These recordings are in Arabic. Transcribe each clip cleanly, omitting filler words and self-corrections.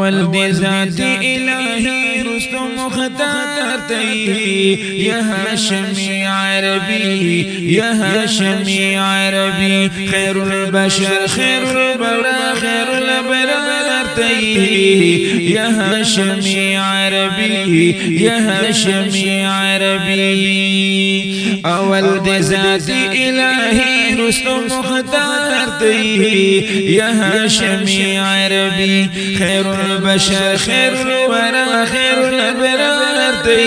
اول دی ذات الہی رستم مختار تی یا ہاشمی عربی یا ہاشمی عربی خیر البشر خیر البرا خیر الابرار تی یا ہاشمی عربی یا ہاشمی عربی اول دی ذات الہی رستم مختار تی یا ہاشمی عربی خیر البشر خیر الورا خیر الابرار تی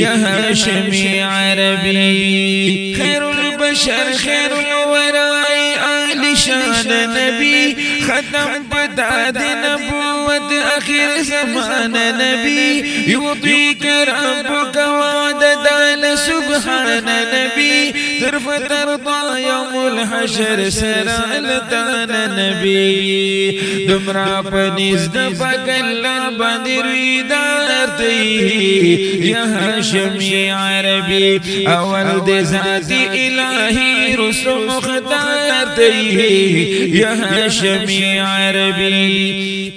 یا ہاشمی عربی خیر البشر خیر الورا آل شان نبی ختم بداد نبوت آخر زمان نبی یعطیک ربک وعد دال سبحان نبی طرف ترضا یوم الحشر سرالتان نبی دمرا پنیز دفاق اللہ باندر ویدار تی یا ہاشمی عربی اول دی ذات الہی رسول مختار تی یا ہاشمی عربی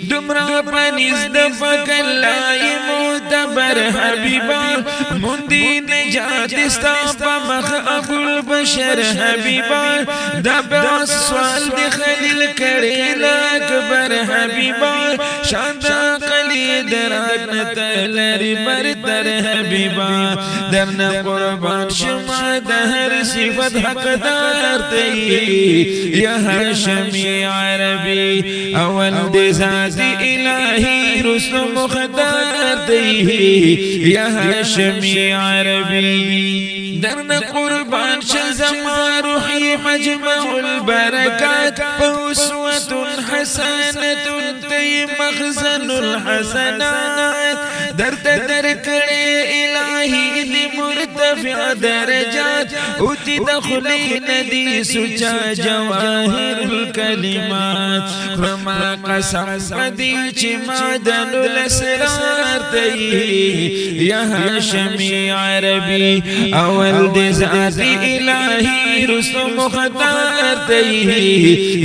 دمرا پنیز دفاق اللہ معتبر حبیبا مندی نجات استاپا مخ ابو البشر حبیبا دباس سوال دی خلیل کریل اکبر حبیبا شاندا قلی دراک نتلری برتر حبیبا درنا قربان شما دهر صفت حق دار تی یا ہاشمی عربی اول دی ذات الہی رسل مختار تی یا ہاشمی عربی درنا قربان شزما روحی مجمع البرکات فأسوة حسنة تی مخزن الحسنات درکڑے الہی دی مرتفع درجات اتی دخلی ندی سچا جواہر الکلمات رما قسم قدی چی معدن الاسرار تی یا ہاشمی عربی اول دی ذات الہی رسل مختار تی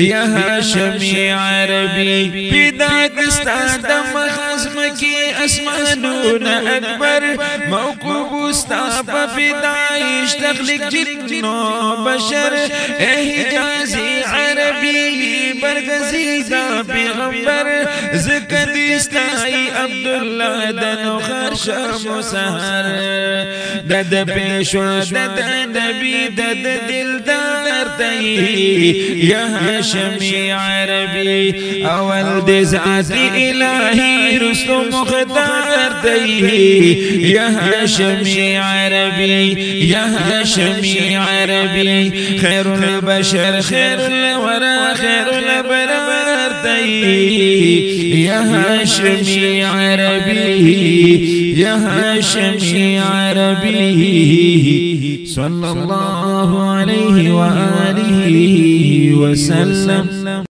یا ہاشمی عربی پیدا کستا دم خزم کی اسمانون اکبر موقوب استاپا پیدائش تخلق جن و بشر اے حجازی عربی برگزیدہ پیغمبر ذکر دیستائی عبداللہ دنو خرشم و سہر دد پیشو دد نبی دد دلدار تی یا ہاشمی عربی اول دی ذات الہی رسل مختار تی یا ہاشمی عربی یا ہاشمی عربی خیر البشر خیر الورا خیر الابرار تی یا ہاشمی عربی یا ہاشمی عربی صلی اللہ علیہ وآلہ وسلم.